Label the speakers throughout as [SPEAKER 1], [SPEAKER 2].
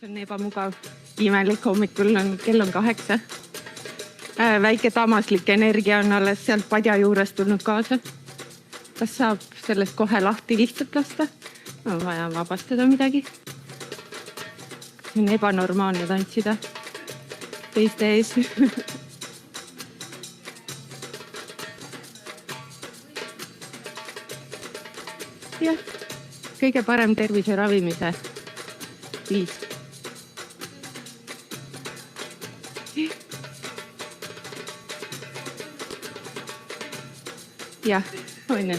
[SPEAKER 1] see on ebamugav. Imelik hommikul kell on 8. Väike tamaslik energia on alles sealt padja juurest tulnud kaasa. Kas saab sellest kohe lahti lihtsalt lasta? On vaja vabastada midagi. See on ebanormaalne tantsida teiste ees. Jah, kõige parem tervise ravimise viis. Jah, on ju.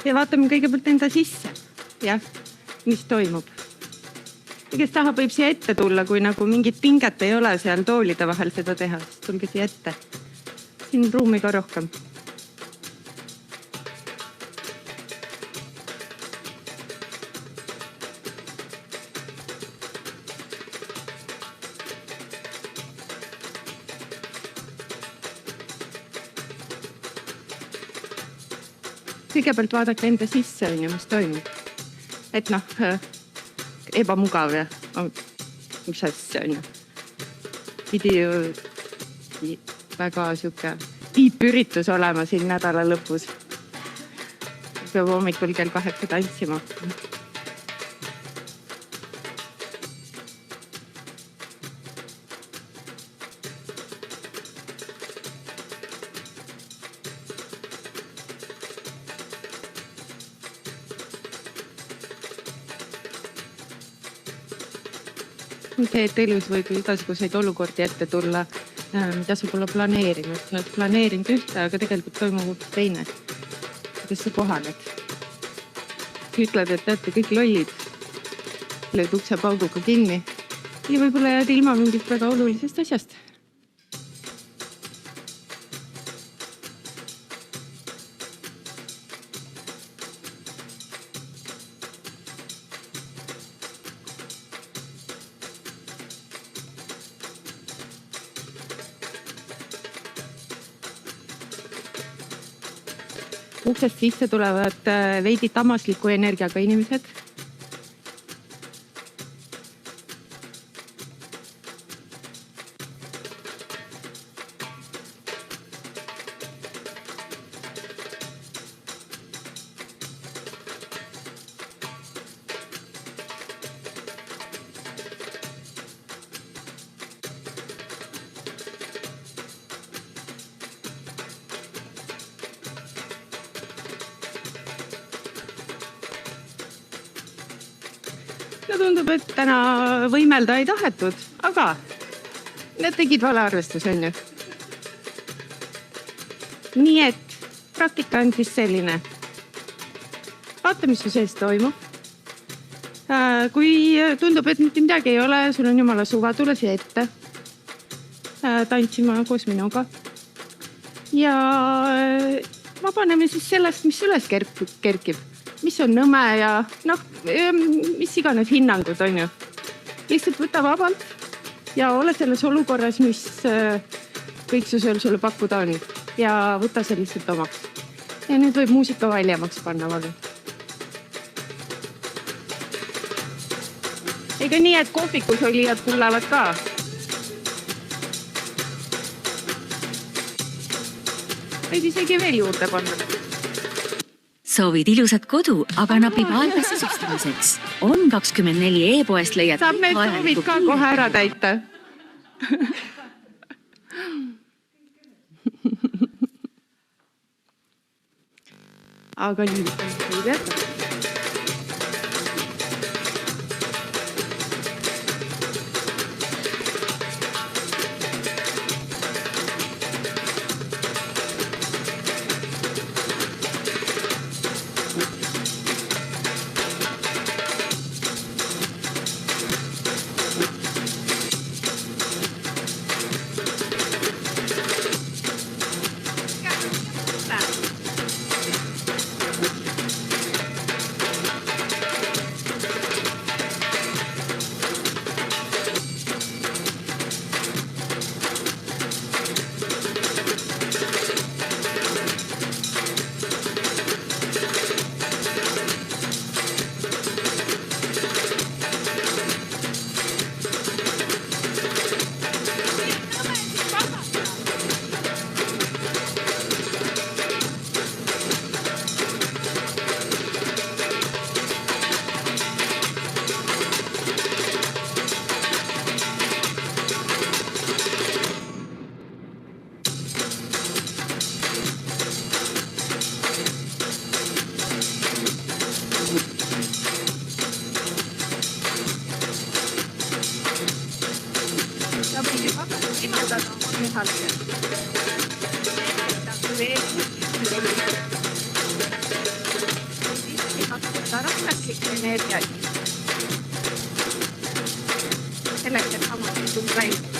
[SPEAKER 1] Ja vaatame kõigepealt enda sisse. Jah, mis toimub. Ja kes tahab, võib siia ette tulla, kui nagu mingit pinget ei ole seal toolide vahel seda teha. Tulge siia ette. Siin ruumi ka rohkem. Kõigepealt vaadake enda sisse, mis toimub. Et ebamugav ja mis asja on ju. Pidi ju väga siuke tiipüritus olema siin nädala lõpus. Peab hommikul kell 8 tantsima. See, et elus võib igasuguseid olukordi ette tulla, mida sa pole planeerinud. Sa oled planeerinud ühte, aga tegelikult toimub teine. Kuidas sa kohaned? Ütled, et teate kõik lollid. Lööd ukse pauguga kinni. Ja võib-olla jääd ilma mingit väga olulisest asjast. Uksest sisse tulevad veidi tamasliku energiaga inimesed. No tundub, et täna võimelda ei tahetud, aga need tegid vale arvestus, on ju. Nii et praktika on siis selline. Vaata, mis su sees toimub. Kui tundub, et mitte midagi ei ole, sul on jumala suva, tule siia ette. Tantsima koos minuga. Ja vabaneme siis sellest, mis üles kerkib. Mis on nõme ja mis iganes hinnangud on ju. Lihtsalt võta vabalt ja ole selles olukorras, mis kõik sulle pakkuda on. Ja võta see lihtsalt omaks. Ja nüüd võib muusika valjemaks panna valu. Ega nii, et kohvikus olijad kuulevad ka. Võid isegi veel juurde panna.
[SPEAKER 2] Soovid ilusat kodu, aga napib aega sisustamiseks. On 24 e-poest leiad.
[SPEAKER 1] Saab need soovid ka kohe ära täita. Aga nii, võib jätta. rahvuslik energia. Selleks, et samuti välja.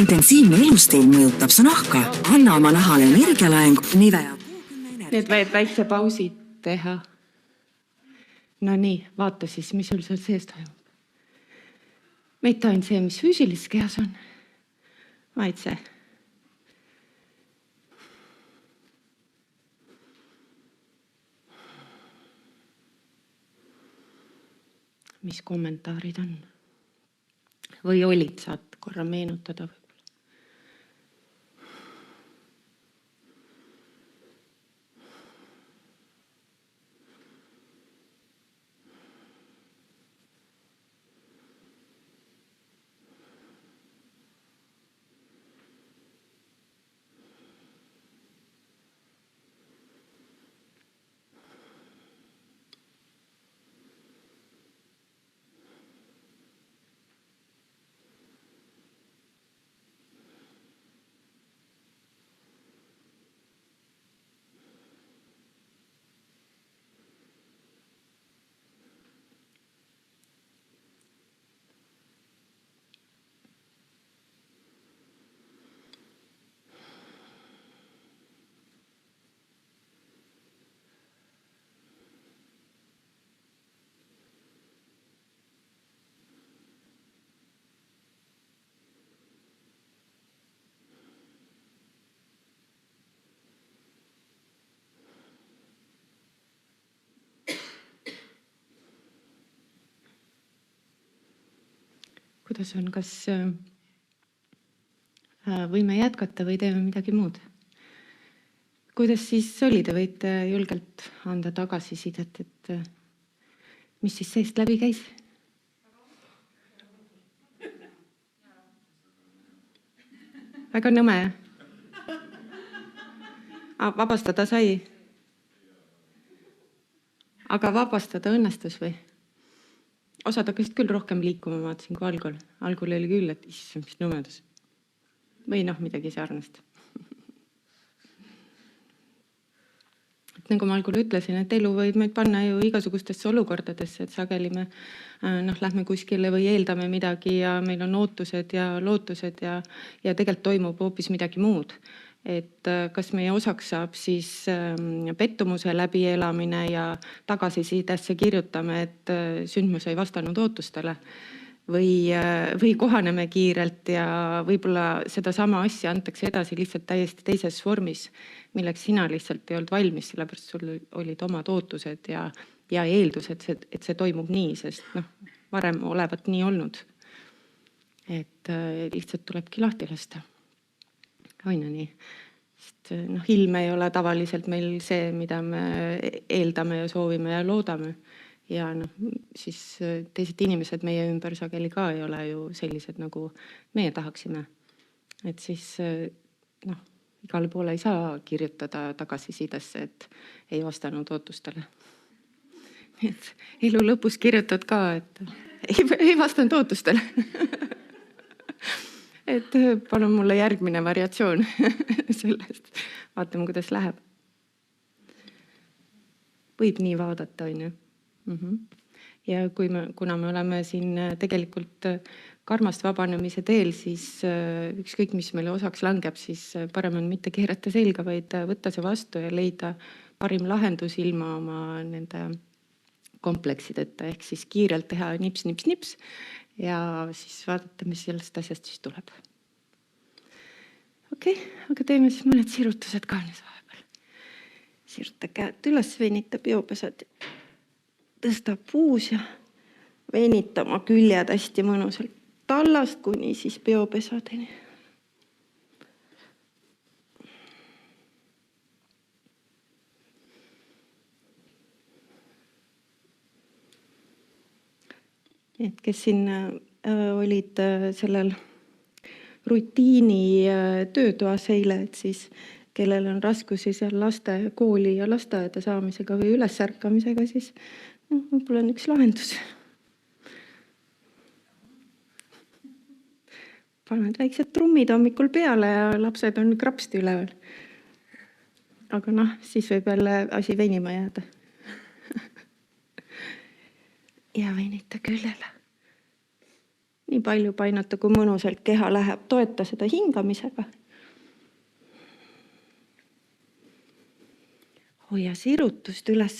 [SPEAKER 3] intensiivne elustiil mõjutab su nahka. Anna oma nahale energialaeng Nivea.
[SPEAKER 1] Need võid väikse pausi teha. No nii, vaata siis, mis sul seal sees toimub. Mitte ainult see, mis füüsilises kehas on, vaid see. Mis kommentaarid on? Või olid, saad korra meenutada võib-olla. Kuidas on, kas võime jätkata või teeme midagi muud? Kuidas siis oli, te võite julgelt anda tagasisidet, et mis siis seest läbi käis? Väga nõme. Vabastada sai? Aga vabastada õnnestus või? Osad hakkasid küll rohkem liikuma, vaatasin kui algul. Algul oli küll, et issand, mis nõmedus. Või midagi sarnast. Et nagu ma algul ütlesin, et elu võib meid panna ju igasugustesse olukordadesse, et sageli me lähme kuskile või eeldame midagi ja meil on ootused ja lootused ja tegelikult toimub hoopis midagi muud. Et kas meie osaks saab siis pettumuse läbielamine ja tagasisidesse kirjutame, et sündmus ei vastanud ootustele või kohaneme kiirelt ja võib-olla seda sama asja antakse edasi lihtsalt täiesti teises vormis, milleks sina lihtsalt ei olnud valmis, sellepärast sul olid omad ootused ja eeldused, et see toimub nii, sest varem olevat nii olnud. Et lihtsalt tulebki lahti lasta. Aina nii. Sest ilm ei ole tavaliselt meil see, mida me eeldame ja soovime ja loodame. Ja siis teised inimesed meie ümber sageli ka ei ole ju sellised, nagu meie tahaksime. Et siis igale poole ei saa kirjutada tagasisidesse, et ei vastanud ootustele. Et elu lõpus kirjutad ka, et ei vastanud ootustele. Et palun mulle järgmine variatsioon sellest. Vaatame, kuidas läheb. Võib nii vaadata, on ju. Ja kuna me oleme siin tegelikult karmast vabanemise teel, siis ükskõik, mis meile osaks langeb, siis parem on mitte keerata selga, vaid võtta see vastu ja leida parim lahendus ilma oma nende kompleksideta. Ehk siis kiirelt teha nips, nips, nips. Ja siis vaadata, mis sellest asjast siis tuleb. Okei, aga teeme siis mõned sirutused ka nüüd vahepeal. Siruta käed üles, venita peopesad. Tõsta puus ja venitama küljed hästi mõnusalt tallast kuni siis peopesadeni. Et kes siin olid sellel rutiini töötoas eile, et siis kellel on raskusi seal laste kooli ja lasteaeda saamisega või ülesärkamisega, siis võib-olla on üks lahendus. Paned väiksed trummid hommikul peale ja lapsed on krapsti üleval. Aga siis võib jälle asi venima jääda. Ja venita küljele. Nii palju painata, kui mõnusalt keha läheb. Toeta seda hingamisega. Hoia sirutust üles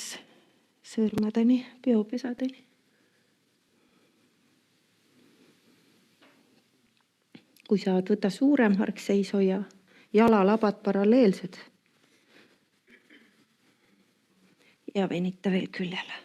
[SPEAKER 1] sõrmedeni, peopesadeni. Kui saad, võta suurem harkseis, hoia jalalabad paralleelsed. Ja venita veel küljele.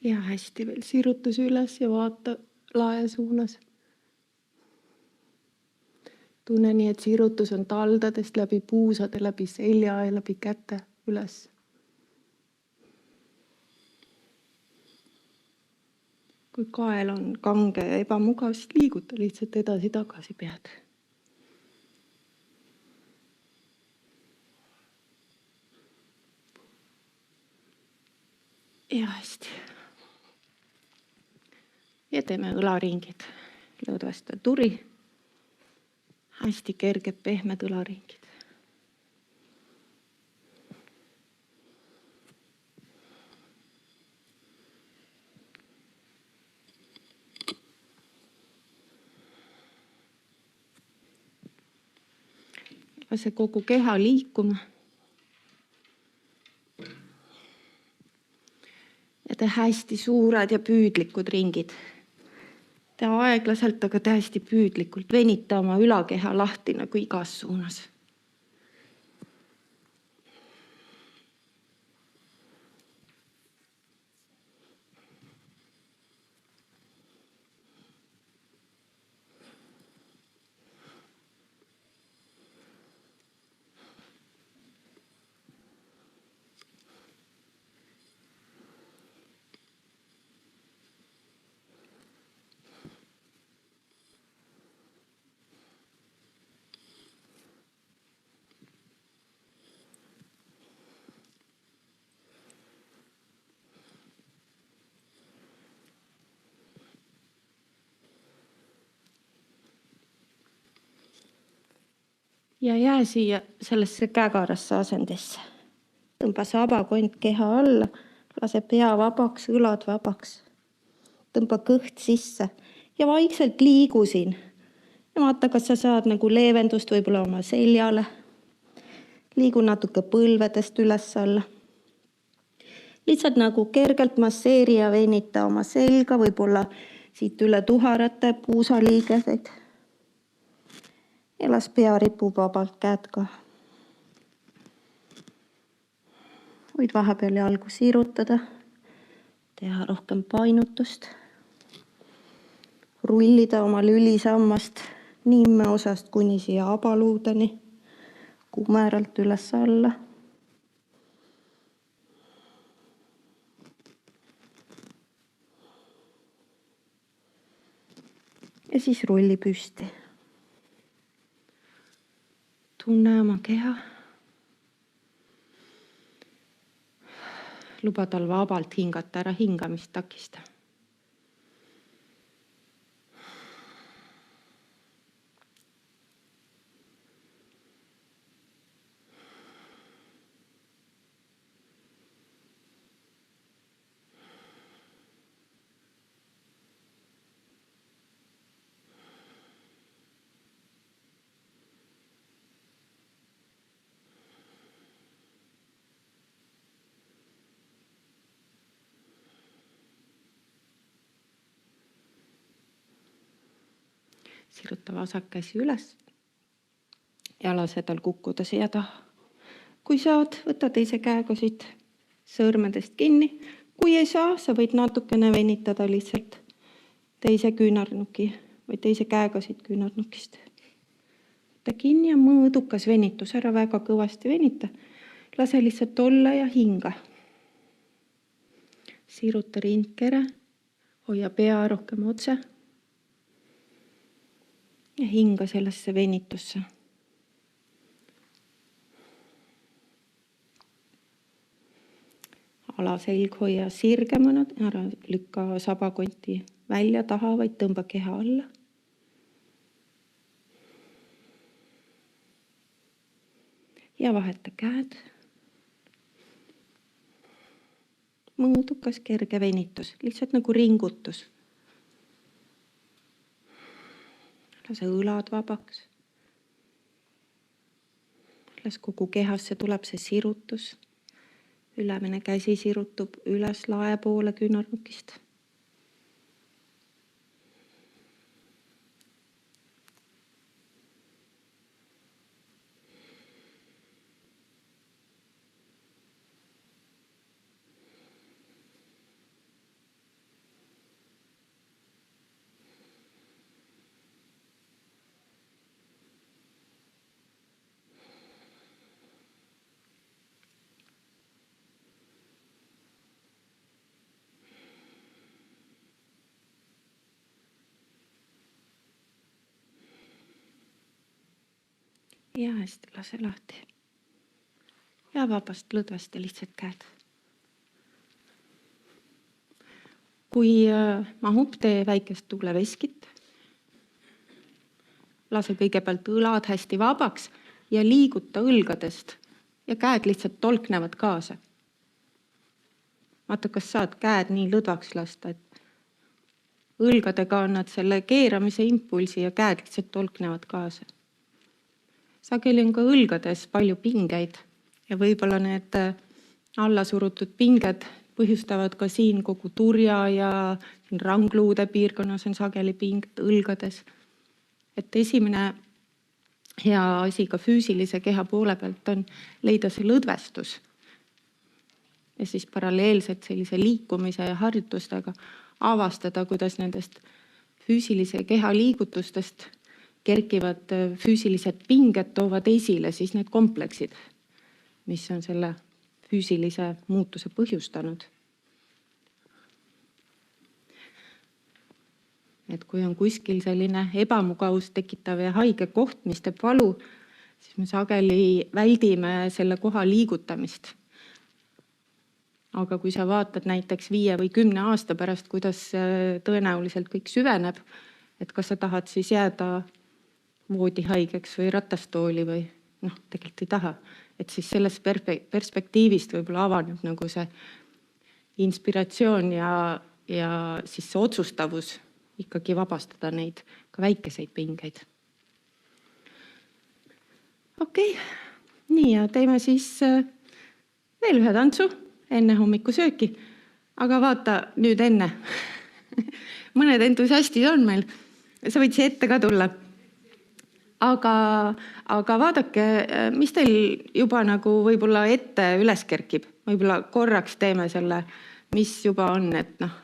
[SPEAKER 1] Ja hästi veel sirutus üles ja vaata lae suunas. Tunne nii, et sirutus on taldadest läbi puusade, läbi selja ja läbi käte üles. Kui kael on kange ja ebamugav, siis liiguta lihtsalt edasi-tagasi pead. Ja hästi. Ja teeme õlaringid. Lõdvesta turi. Hästi kerged, pehmed õlaringid. Lase kogu keha liikuma. Ja tee hästi suured ja püüdlikud ringid. Tee aeglaselt, aga tee hästi püüdlikult. Venita oma ülakeha lahti nagu igas suunas. Ja jää siia sellesse käekarasse asendisse. Tõmba sabakond keha alla, lase pea vabaks, õlad vabaks. Tõmba kõht sisse ja vaikselt liigu siin. Ja vaata, kas sa saad nagu leevendust võib-olla oma seljale. Liigu natuke põlvedest üles alla. Lihtsalt nagu kergelt masseeri ja venita oma selga, võib-olla siit üle tuharate puusaliigeseid. Ja las pea ripub vabalt käed ka. Võid vahepeal jalgu sirutada, teha rohkem painutust. Rullida oma lülisammast nimme osast kuni siia abaluudeni, kumeralt üles alla. Ja siis rulli püsti. Tunne oma keha. Luba tal vabalt hingata, ära hingamist takista. Siruta vasak käsi üles ja lase tal kukkuda siia taha. Kui saad, võta teise käega siit sõrmedest kinni. Kui ei saa, sa võid natukene venitada lihtsalt teise küünarnuki või teise käega siit küünarnukist. Võta kinni ja mõõdukas venitus, ära väga kõvasti venita. Lase lihtsalt olla ja hinga. Siruta rindkere, hoia pea rohkem otse. Ja hinga sellesse venitusse. Alaselg hoia sirgemana, ära lükka sabakonti välja taha, vaid tõmba keha alla. Ja vaheta käed. Mõõdukas kerge venitus, lihtsalt nagu ringutus. Lase õlad vabaks. Las kogu kehasse tuleb see sirutus. Ülemine käsi sirutub üles lae poole küünarnukist. Ja hästi lase lahti. Ja vabast lõdvast ja lihtsalt käed. Kui mahub, tee väikest tuuleveskit. Lase kõigepealt õlad hästi vabaks ja liiguta õlgadest ja käed lihtsalt tolknevad kaasa. Vaata, kas saad käed nii lõdvaks lasta, et õlgadega annad selle keeramise impulsi ja käed lihtsalt tolknevad kaasa. Sageli on ka õlgades palju pingeid ja võib-olla need alla surutud pinged põhjustavad ka siin kogu turja ja rangluude piirkonnas on sageli pinged õlgades. Et esimene hea asi ka füüsilise keha poole pealt on leida see lõdvestus. Ja siis paralleelselt sellise liikumise ja harjutustega avastada, kuidas nendest füüsilise keha liigutustest kerkivad füüsilised pinged, toovad esile siis need kompleksid, mis on selle füüsilise muutuse põhjustanud. Et kui on kuskil selline ebamugavust tekitav ja haige koht, mis teeb valu, siis me sageli väldime selle koha liigutamist. Aga kui sa vaatad näiteks 5 või 10 aasta pärast, kuidas tõenäoliselt kõik süveneb, et kas sa tahad siis jääda voodihaigeks või ratastooli või tegelikult ei taha. Et siis sellest perspektiivist võib-olla avaneb nagu see inspiratsioon ja siis see otsustavus ikkagi vabastada neid ka väikeseid pingeid. Okei, nii ja teeme siis veel ühe tantsu enne hommikusööki. Aga vaata nüüd enne. Mõned entusiastid on meil. Sa võid siia ette ka tulla. Aga vaadake, mis teil juba nagu võib-olla ette üles kerkib. Võib-olla korraks teeme selle, mis juba on, et noh.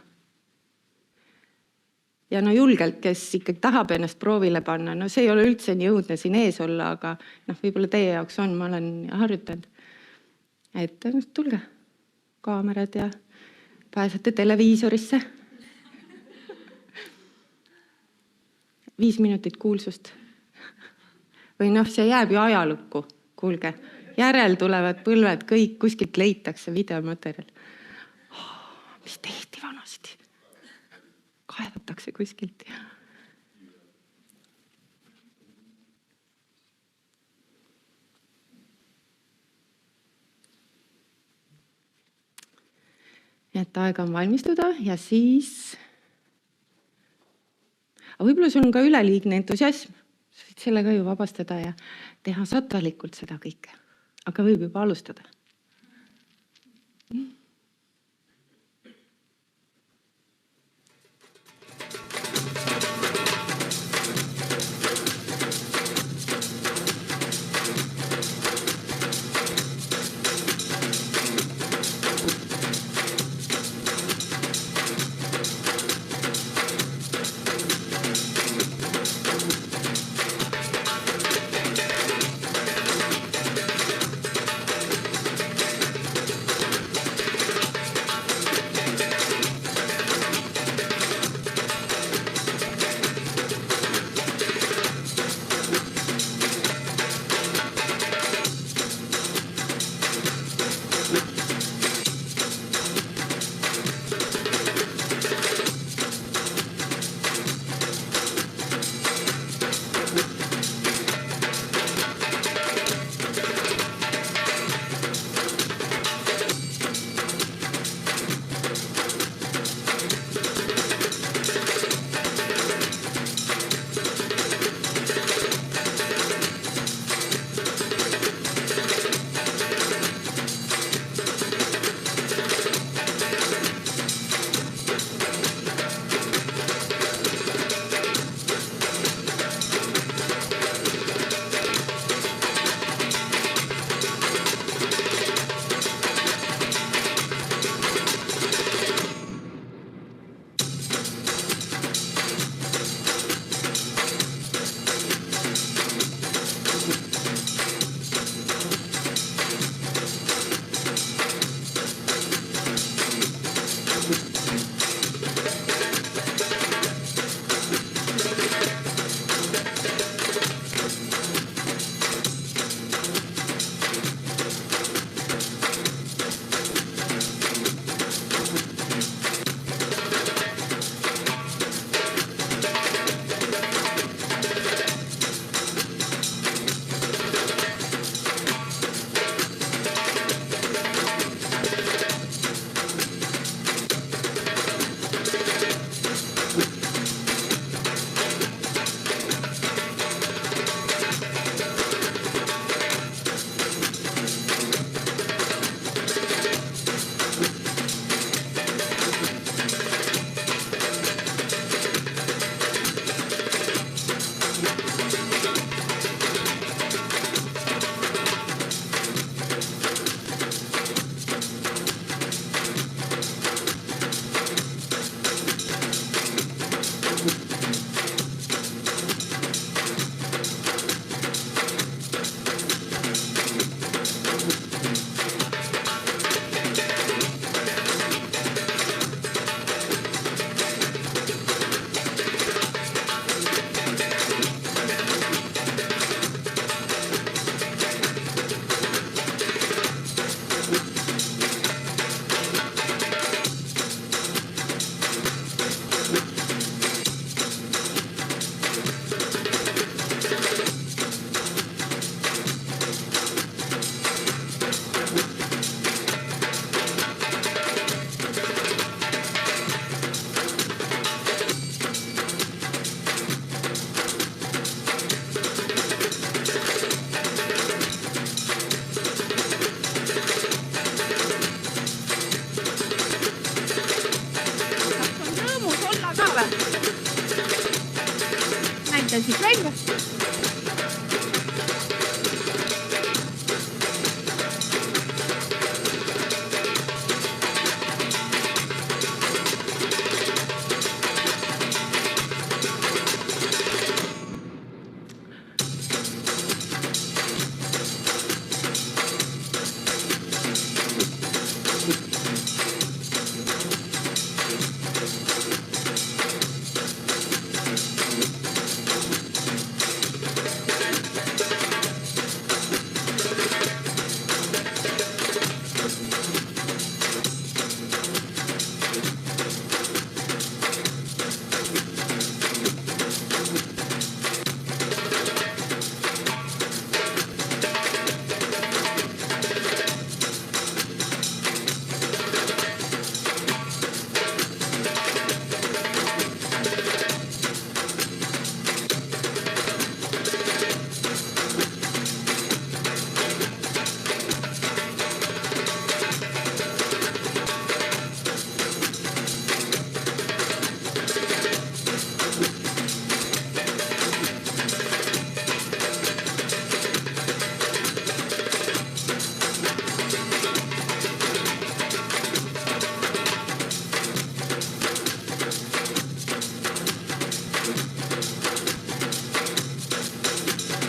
[SPEAKER 1] Ja julgelt, kes ikkagi tahab ennast proovile panna, see ei ole üldse nii õudne siin ees olla, aga võib-olla teie jaoks on, ma olen harjutanud. Et tulge kaamerad ja pääsete televiisorisse. 5 minutit kuulsust. Või see jääb ju ajalukku, kuulge. Järel tulevad põlved, kõik kuskilt leitakse videomaterjal. Mis tehti vanasti? Kaevatakse kuskilt. Et aega on valmistuda ja siis... Aga võib-olla sul on ka üleliigne entusiasm. Võid selle ka ju vabastada ja teha satalikult seda kõike. Aga võib juba alustada. siis välja.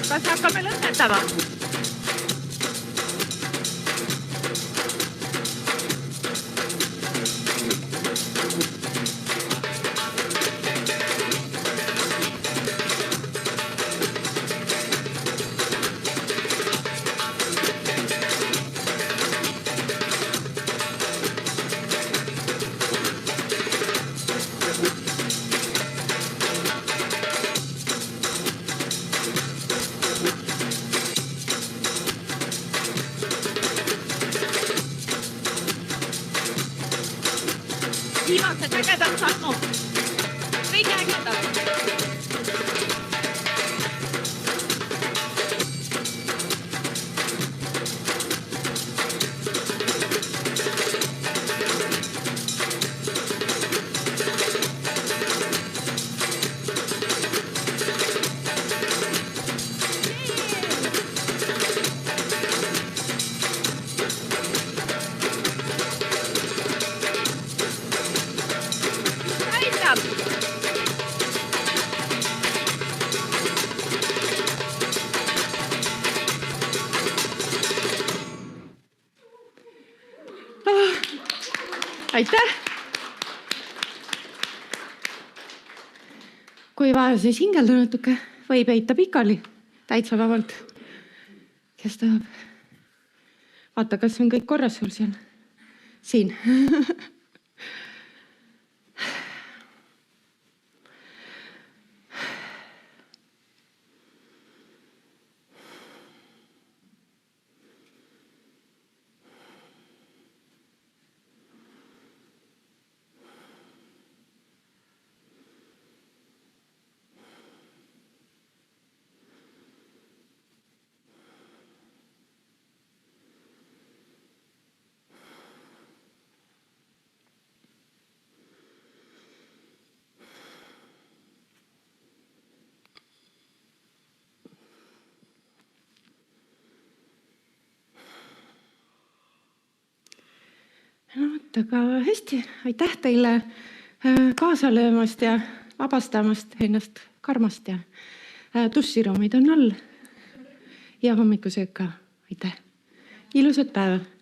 [SPEAKER 1] Kas hakkame lõpetama? Viimased ägedad sammud. Kõige ägedad. Aitäh! Kui vaja, siis hingelda natuke. Või peita pikali. Täitsa vabalt. Kes tahab? Vaata, kas on kõik korras sul seal? Siin. No vot, aga hästi. Aitäh teile kaasa löömast ja vabastamast ennast karmast ja tussiruumid on all. Ja hommikusööka. Aitäh. Ilusat päeva.